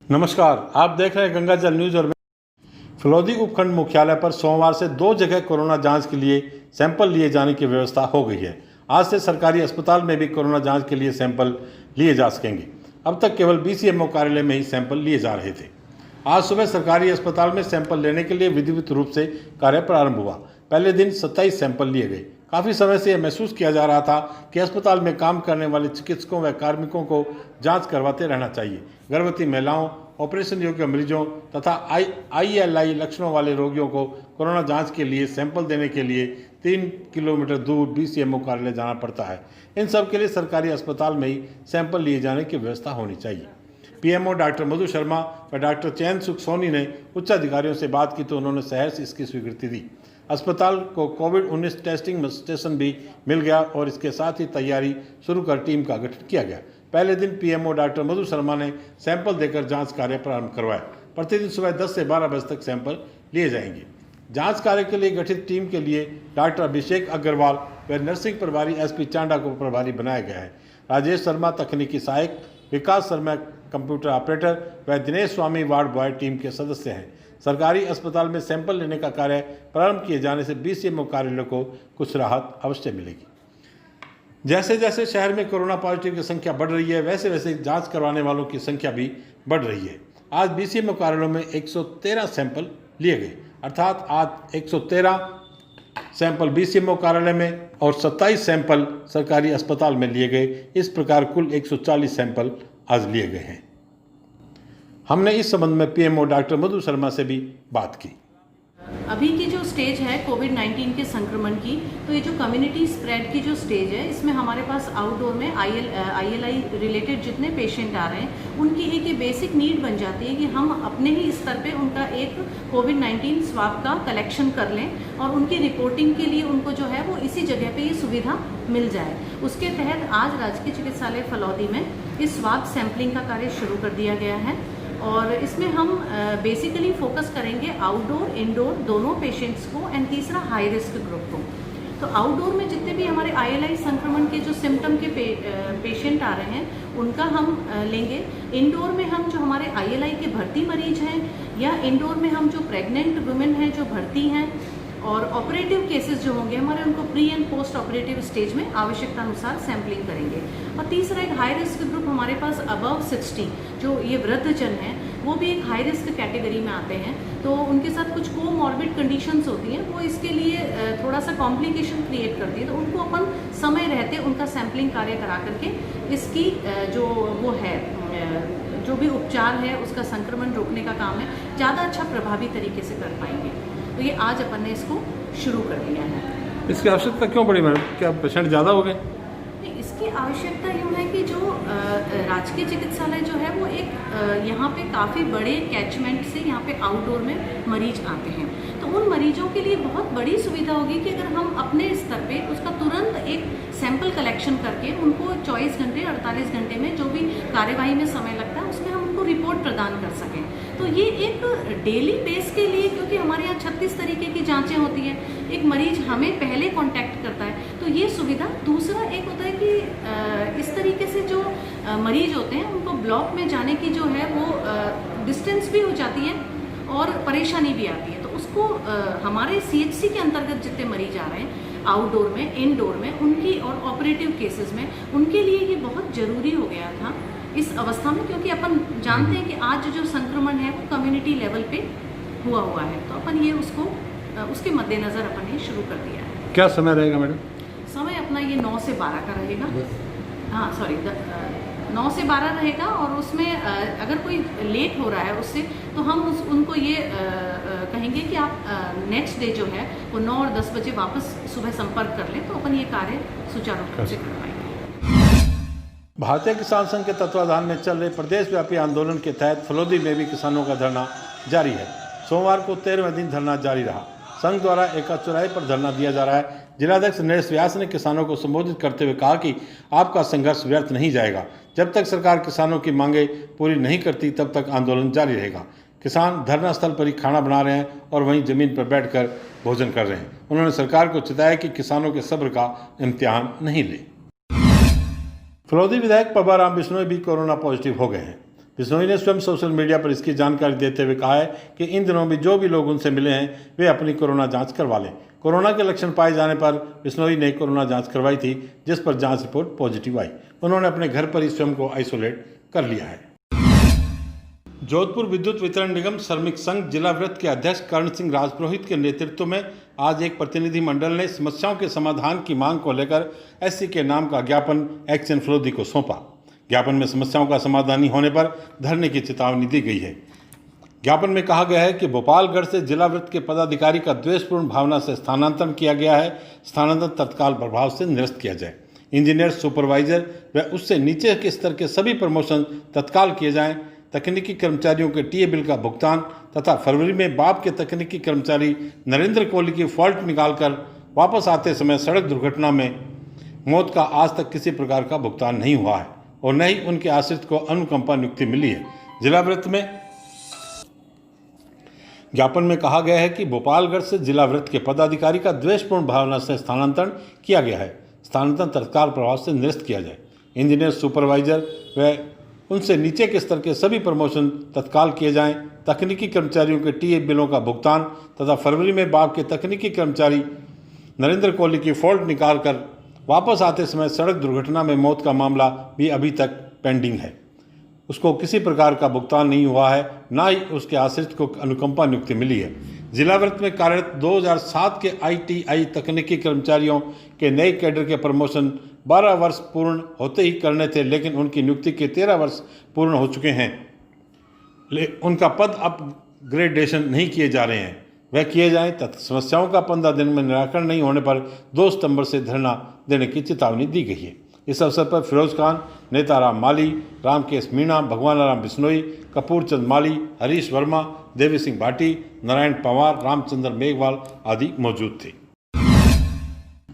नमस्कार, आप देख रहे हैं गंगा जल न्यूज और फलौदी उपखंड मुख्यालय पर सोमवार से 2 जगह कोरोना जांच के लिए सैंपल लिए जाने की व्यवस्था हो गई है। आज से सरकारी अस्पताल में भी कोरोना जांच के लिए सैंपल लिए जा सकेंगे। अब तक केवल BCMO कार्यालय में ही सैंपल लिए जा रहे थे। आज सुबह सरकारी अस्पताल में सैंपल लेने के लिए विधिवत रूप से कार्य प्रारंभ हुआ। पहले दिन 27 सैंपल लिए गए। काफ़ी समय से यह महसूस किया जा रहा था कि अस्पताल में काम करने वाले चिकित्सकों व कार्मिकों को जांच करवाते रहना चाहिए। गर्भवती महिलाओं, ऑपरेशन योग्य मरीजों तथा ILI लक्षणों वाले रोगियों को कोरोना जांच के लिए सैंपल देने के लिए 3 किलोमीटर दूर BCMO कार्यालय जाना पड़ता है। इन सब के लिए सरकारी अस्पताल में ही सैंपल लिए जाने की व्यवस्था होनी चाहिए। PMO डॉक्टर मधु शर्मा व डॉक्टर चैन सुख सोनी ने उच्च अधिकारियों से बात की तो उन्होंने सहर्ष इसकी स्वीकृति दी। अस्पताल को कोविड-19 टेस्टिंग स्टेशन भी मिल गया और इसके साथ ही तैयारी शुरू कर टीम का गठन किया गया। पहले दिन PMO डॉक्टर मधु शर्मा ने सैंपल देकर जांच कार्य प्रारंभ करवाया। प्रतिदिन सुबह 10 से 12 बजे तक सैंपल लिए जाएंगे। जांच कार्य के लिए गठित टीम के लिए डॉक्टर अभिषेक अग्रवाल व नर्सिंग प्रभारी SP चांडा को प्रभारी बनाया गया है। राजेश शर्मा तकनीकी सहायक, विकास शर्मा कंप्यूटर ऑपरेटर व दिनेश स्वामी वार्ड बॉय टीम के सदस्य हैं। सरकारी अस्पताल में सैंपल लेने का कार्य प्रारंभ किए जाने से BCMO कार्यालय को कुछ राहत अवश्य मिलेगी। जैसे जैसे शहर में कोरोना पॉजिटिव की संख्या बढ़ रही है, वैसे वैसे जांच करवाने वालों की संख्या भी बढ़ रही है। आज BCMO कार्यालयों में 113 सैंपल लिए गए, अर्थात आज 113 सैंपल BCMO कार्यालय में और 27 सैंपल सरकारी अस्पताल में लिए गए। इस प्रकार कुल 140 सैंपल आज लिए गए हैं। हमने इस संबंध में PMO डॉक्टर मधु शर्मा से भी बात की। अभी की जो स्टेज है कोविड-19 के संक्रमण की, तो ये जो कम्युनिटी स्प्रेड की जो स्टेज है, इसमें हमारे पास आउटडोर में ILI रिलेटेड जितने पेशेंट आ रहे हैं, उनकी एक ये बेसिक नीड बन जाती है कि हम अपने ही स्तर पे उनका एक कोविड-19 स्वाब का कलेक्शन कर लें और उनकी रिपोर्टिंग के लिए उनको जो है वो इसी जगह पे ये सुविधा मिल जाए। उसके तहत आज राजकीय चिकित्सालय फलौदी में इस स्वाब सैंपलिंग का कार्य शुरू कर दिया गया है और इसमें हम बेसिकली फोकस करेंगे आउटडोर इंडोर दोनों पेशेंट्स को एंड तीसरा हाई रिस्क ग्रुप को। तो आउटडोर में जितने भी हमारे ILI संक्रमण के जो सिम्टम के पेशेंट आ रहे हैं उनका हम लेंगे। इंडोर में हम जो हमारे ILI के भर्ती मरीज हैं या इंडोर में हम जो प्रेग्नेंट वुमेन हैं जो भर्ती हैं और ऑपरेटिव केसेस जो होंगे हमारे, उनको pre and post operative stage में आवश्यकता अनुसार सैंपलिंग करेंगे। और तीसरा एक हाई रिस्क ग्रुप हमारे पास अबव 60 जो ये वृद्धजन हैं, वो भी एक हाई रिस्क कैटेगरी में आते हैं। तो उनके साथ कुछ कोमॉर्बिड कंडीशंस होती हैं, वो इसके लिए थोड़ा सा कॉम्प्लिकेशन क्रिएट करती है। तो उनको अपन समय रहते उनका सैंपलिंग कार्य करा करके इसकी जो वो है जो भी उपचार है उसका संक्रमण रोकने का काम है ज़्यादा अच्छा प्रभावी तरीके से कर पाएंगे। तो ये आज अपन ने इसको शुरू कर दिया है। इसकी आवश्यकता क्यों पड़ी मैडम? क्या पेशेंट ज़्यादा हो गए? इसकी आवश्यकता यूँ है कि जो राजकीय चिकित्सालय जो है वो एक यहाँ पे काफ़ी बड़े कैचमेंट से यहाँ पे आउटडोर में मरीज आते हैं। तो उन मरीजों के लिए बहुत बड़ी सुविधा होगी कि अगर हम अपने स्तर पे उसका तुरंत एक सैंपल कलेक्शन करके उनको 24 घंटे 48 घंटे में जो भी कार्यवाही में समय लगता है उसमें हम उनको रिपोर्ट प्रदान कर सकें। तो ये एक डेली बेस के लिए, क्योंकि हमारे यहाँ 36 तरीके की जांचें होती हैं, एक मरीज हमें पहले कांटेक्ट करता है तो ये सुविधा। दूसरा एक होता है कि इस तरीके से जो मरीज होते हैं उनको ब्लॉक में जाने की जो है वो डिस्टेंस भी हो जाती है और परेशानी भी आती है। तो उसको हमारे CHC के अंतर्गत जितने मरीज आ रहे हैं आउटडोर में इंडोर में उनकी और ऑपरेटिव केसेस में, उनके लिए ये बहुत ज़रूरी हो गया था इस अवस्था में, क्योंकि अपन जानते हैं कि आज जो संक्रमण है वो कम्युनिटी लेवल पे हुआ है। तो अपन ये उसको उसके मद्देनज़र अपन ये शुरू कर दिया है। क्या समय रहेगा मैडम? समय अपना ये 9 से 12 का रहेगा। हाँ सॉरी 9 से 12 रहेगा और उसमें अगर कोई लेट हो रहा है उससे तो हम उनको ये कहेंगे कि आप नेक्स्ट डे जो है वो 9 और 10 बजे वापस सुबह संपर्क कर लें, तो अपन ये कार्य सुचारू रूप से कर पाएंगे। भारतीय किसान संघ के तत्वाधान में चल रहे प्रदेश व्यापी आंदोलन के तहत फलौदी में भी किसानों का धरना जारी है। सोमवार को 13वें दिन धरना जारी रहा। संघ द्वारा एका चौराहे पर धरना दिया जा रहा है। जिलाध्यक्ष नरेश व्यास ने किसानों को संबोधित करते हुए कहा कि आपका संघर्ष व्यर्थ नहीं जाएगा। जब तक सरकार किसानों की मांगे पूरी नहीं करती तब तक आंदोलन जारी रहेगा। किसान धरना स्थल पर ही खाना बना रहे हैं और वहीं जमीन पर बैठकर भोजन कर रहे हैं। उन्होंने सरकार को चिताया कि किसानों के सब्र का इम्तिहान नहीं ले। फलौदी विधायक पब्बा राम बिश्नोई भी कोरोना पॉजिटिव हो गए हैं। बिश्नोई ने स्वयं सोशल मीडिया पर इसकी जानकारी देते हुए कहा है कि इन दिनों भी जो भी लोग उनसे मिले हैं वे अपनी कोरोना जांच करवा लें। कोरोना के लक्षण पाए जाने पर बिश्नोई ने कोरोना जांच करवाई थी, जिस पर जांच रिपोर्ट पॉजिटिव आई। उन्होंने अपने घर पर ही स्वयं को आइसोलेट कर लिया है। जोधपुर विद्युत वितरण निगम श्रमिक संघ जिला वृत्त के अध्यक्ष कर्ण सिंह राजपुरोहित के नेतृत्व में आज एक प्रतिनिधि मंडल ने समस्याओं के समाधान की मांग को लेकर एससी के नाम का ज्ञापन एक्शन फ्लोदी को सौंपा। ज्ञापन में समस्याओं का समाधान नहीं होने पर धरने की चेतावनी दी गई है। ज्ञापन में कहा गया है कि भोपालगढ़ से जिला वृत्त के पदाधिकारी का द्वेषपूर्ण भावना से स्थानांतरण किया गया है। स्थानांतरण तत्काल प्रभाव से निरस्त किया जाए। इंजीनियर, सुपरवाइजर व उससे नीचे के स्तर के सभी प्रमोशन तत्काल किए जाएं। तकनीकी कर्मचारियों के टीए बिल का भुगतान तथा फरवरी में बाप के तकनीकी कर्मचारी नरेंद्र कोहली की फॉल्ट निकालकर वापस आते समय सड़क दुर्घटना में मौत का आज तक किसी प्रकार का भुगतान नहीं हुआ है और न ही उनके आश्रित को अनुकंपा नियुक्ति मिली है। जिला वृत्त में ज्ञापन में कहा गया है कि भोपालगढ़ से जिला वृत्त के पदाधिकारी का द्वेषपूर्ण भावना से स्थानांतरण किया गया है। स्थानांतरण तत्काल प्रभाव से निरस्त किया जाए। इंजीनियर, सुपरवाइजर व उनसे नीचे के स्तर के सभी प्रमोशन तत्काल किए जाएं। तकनीकी कर्मचारियों के टीए बिलों का भुगतान तथा फरवरी में बाप के तकनीकी कर्मचारी नरेंद्र कोहली की फॉल्ट निकालकर वापस आते समय सड़क दुर्घटना में मौत का मामला भी अभी तक पेंडिंग है। उसको किसी प्रकार का भुगतान नहीं हुआ है, ना ही उसके आश्रित को अनुकंपा नियुक्ति मिली है। जिला वृत्त में कार्यरत 2007 के आईटीआई तकनीकी कर्मचारियों के नए कैडर के प्रमोशन 12 वर्ष पूर्ण होते ही करने थे, लेकिन उनकी नियुक्ति के 13 वर्ष पूर्ण हो चुके हैं। उनका पद अपग्रेडेशन नहीं किए जा रहे हैं, वह किए जाएं तथा समस्याओं का 15 दिन में निराकरण नहीं होने पर 2 सितंबर से धरना देने की चेतावनी दी गई है। इस अवसर पर फिरोज खान, नेताराम माली, रामकेश मीणा, भगवान राम बिश्नोई, कपूर चंद माली, हरीश वर्मा, देवी सिंह भाटी, नारायण पवार, रामचंद्र मेघवाल आदि मौजूद थे।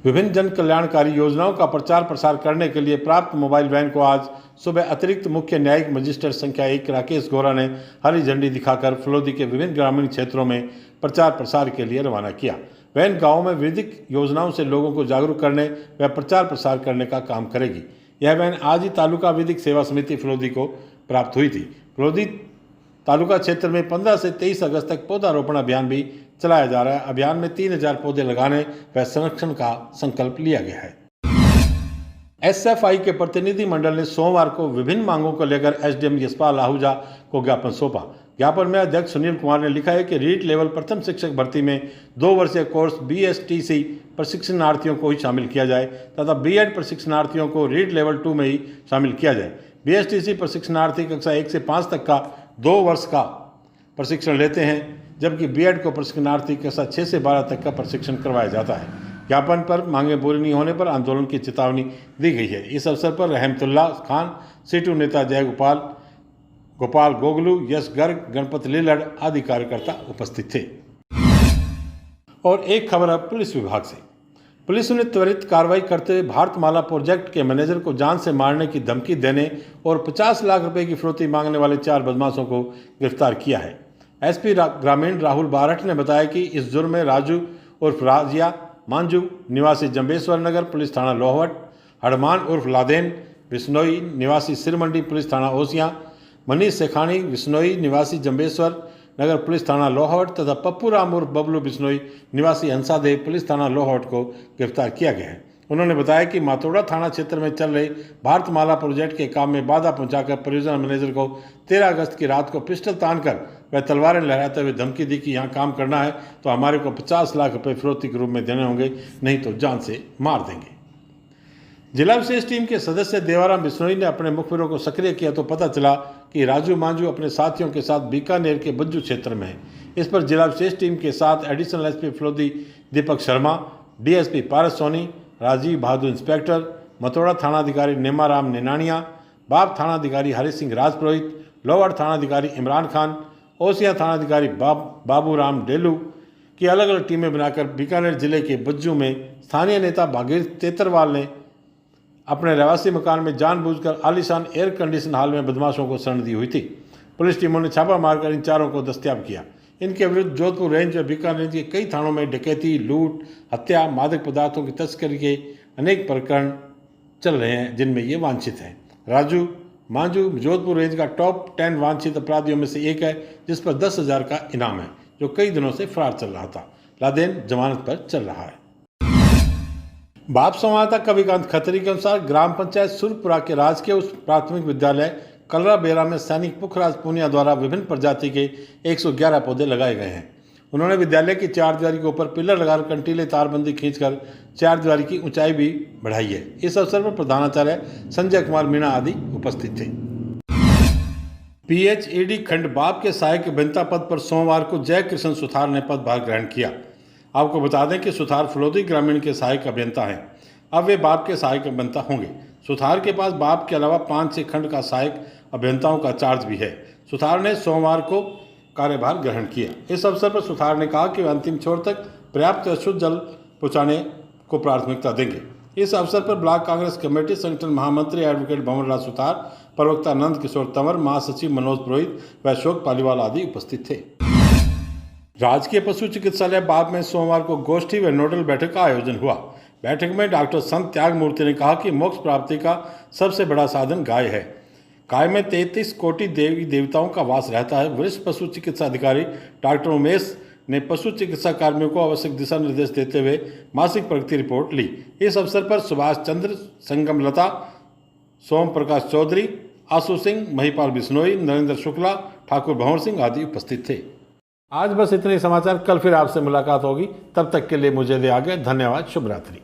विभिन्न जन कल्याणकारी योजनाओं का प्रचार प्रसार करने के लिए प्राप्त मोबाइल वैन को आज सुबह अतिरिक्त मुख्य न्यायिक मजिस्ट्रेट संख्या 1 राकेश गोरा ने हरी झंडी दिखाकर फलोदी के विभिन्न ग्रामीण क्षेत्रों में प्रचार प्रसार के लिए रवाना किया। वैन गाँव में विधिक योजनाओं से लोगों को जागरूक करने व प्रचार प्रसार करने का काम करेगी। यह वैन आज ही तालुका विधिक सेवा समिति फलोदी को प्राप्त हुई थी। फलोदी तालुका क्षेत्र में 15 से 23 अगस्त तक पौधारोपण अभियान भी चलाया जा रहा है। अभियान में 3000 पौधे लगाने व संरक्षण का संकल्प लिया गया है। एसएफआई के प्रतिनिधि मंडल ने सोमवार को विभिन्न मांगों को लेकर एसडीएम यशपाल आहूजा को ज्ञापन सौंपा। ज्ञापन में अध्यक्ष सुनील कुमार ने लिखा है कि रीट लेवल प्रथम शिक्षक भर्ती में 2 वर्षीय कोर्स बीएसटीसी प्रशिक्षणार्थियों को ही शामिल किया जाए तथा बीएड प्रशिक्षणार्थियों को रीट लेवल 2 में ही शामिल किया जाए। बीएसटीसी प्रशिक्षणार्थी कक्षा 1 से 5 तक का 2 वर्ष का प्रशिक्षण लेते हैं, जबकि बीएड को प्रशिक्षणार्थी कक्षा 6 से 12 तक का प्रशिक्षण करवाया जाता है। ज्ञापन पर मांगें पूरी नहीं होने पर आंदोलन की चेतावनी दी गई है। इस अवसर पर रहमतुल्ला खान, सीटू नेता जयगोपाल, गोपाल गोगलू, यश गर्ग, गणपत लीलड़ आदि कार्यकर्ता उपस्थित थे। और एक खबर अब पुलिस विभाग से। पुलिस ने त्वरित कार्रवाई करते हुए भारतमाला प्रोजेक्ट के मैनेजर को जान से मारने की धमकी देने और 50 लाख रुपए की फिरौती मांगने वाले 4 बदमाशों को गिरफ्तार किया है। एसपी ग्रामीण राहुल बारठ ने बताया कि इस जुर्म में राजू उर्फ राजिया मांझू निवासी जंबेश्वर नगर पुलिस थाना लोहवट, हड़मान उर्फ लादेन बिश्नोई निवासी सिरमंडी पुलिस थाना ओसियां, मनीष सेखानी बिश्नोई निवासी जंबेश्वर नगर पुलिस थाना लोहवट तथा पप्पू राम उर्फ बबलू बिश्नोई निवासी हंसादेव पुलिस थाना लोहवट को गिरफ्तार किया गया है। उन्होंने बताया कि मातोड़ा थाना क्षेत्र में चल रहे भारतमाला प्रोजेक्ट के काम में बाधा पहुंचाकर परियोजना मैनेजर को 13 अगस्त की रात को पिस्टल तानकर वह तलवारें लहराते हुए धमकी दी कि यहाँ काम करना है तो हमारे को 50 लाख रुपए फिरौती के रूप में देने होंगे, नहीं तो जान से मार देंगे। जिला विशेष टीम के सदस्य देवाराम बिश्नोई ने अपने मुखबिरों को सक्रिय किया तो पता चला कि राजू मांझू अपने साथियों के साथ बीकानेर के बज्जू क्षेत्र में है। इस पर जिला विशेष टीम के साथ additional SP Phalodi Deepak Sharma, DSP पारस सोनी, राजीव बहादुर इंस्पेक्टर, मतोड़ा थानाधिकारी नेमाराम निनानिया, बाप थानाधिकारी हरि सिंह राजपुरोहित, लोअर थानाधिकारी इमरान खान, ओसिया थानाधिकारी बाबू राम डेलू की अलग अलग टीमें बनाकर बीकानेर जिले के बज्जू में स्थानीय नेता भागीरथ तेतरवाल ने अपने रहवासी मकान में जानबूझकर आलीशान एयर कंडीशन हॉल में बदमाशों को शरण दी हुई थी। पुलिस टीमों ने छापा मारकर इन चारों को दस्तयाब किया। इनके विरुद्ध जोधपुर रेंज व बीकानेर के कई थानों में डकैती, लूट, हत्या, मादक पदार्थों की तस्करी के अनेक प्रकरण चल रहे हैं जिनमें ये वांछित हैं। राजू मांझू जोधपुर रेंज का टॉप 10 वांछित अपराधियों में से एक है, जिस पर 10,000 का इनाम है, जो कई दिनों से फरार चल रहा था। लादेन जमानत पर चल रहा है। बाप संवाददाता कविकांत खत्री के अनुसार ग्राम पंचायत सुरपुरा के राजकीय उच्च प्राथमिक विद्यालय कलरा बेरा में सैनिक पुखराज पूनिया द्वारा विभिन्न प्रजाति के 111 पौधे लगाए गए हैं। उन्होंने विद्यालय की चारदीवारी के ऊपर पिलर लगाकर कंटीले तारबंदी खींचकर चारदीवारी की ऊंचाई भी बढ़ाई है। इस अवसर पर प्रधानाचार्य संजय कुमार मीणा आदि उपस्थित थे। PHED खंड बाप के सहायक अभियंता पद पर सोमवार को जय कृष्ण सुथार ने पदभार ग्रहण किया। आपको बता दें कि सुथार फलोदी ग्रामीण के सहायक अभियंता हैं। अब वे बाप के सहायक अभियंता होंगे। सुथार के पास बाप के अलावा 5-6 खंड का सहायक अभियंताओं का चार्ज भी है। सुथार ने सोमवार को कार्यभार ग्रहण किया। इस अवसर पर सुथार ने कहा कि वे अंतिम छोर तक पर्याप्त शुद्ध जल पहुँचाने को प्राथमिकता देंगे। इस अवसर पर ब्लॉक कांग्रेस कमेटी संगठन महामंत्री एडवोकेट भंवरलाल सुथार, प्रवक्ता नंद किशोर तंवर, महासचिव मनोज पुरोहित व अशोक पालीवाल आदि उपस्थित थे। राजकीय पशु चिकित्सालय बाप में सोमवार को गोष्ठी व नोडल बैठक का आयोजन हुआ। बैठक में डॉक्टर संत त्यागमूर्ति ने कहा कि मोक्ष प्राप्ति का सबसे बड़ा साधन गाय है। गाय में 33 कोटि देवी देवताओं का वास रहता है। वरिष्ठ पशु चिकित्सा अधिकारी डॉक्टर उमेश ने पशु चिकित्सा कर्मियों को आवश्यक दिशा निर्देश देते हुए मासिक प्रगति रिपोर्ट ली। इस अवसर पर सुभाष चंद्र, संगमलता, सोम प्रकाश चौधरी, आशु सिंह, महिपाल बिश्नोई, नरेंद्र शुक्ला, ठाकुर भंवर सिंह आदि उपस्थित थे। आज बस इतने समाचार। कल फिर आपसे मुलाकात होगी। तब तक के लिए मुझे दे आगे। धन्यवाद। शुभ रात्रि।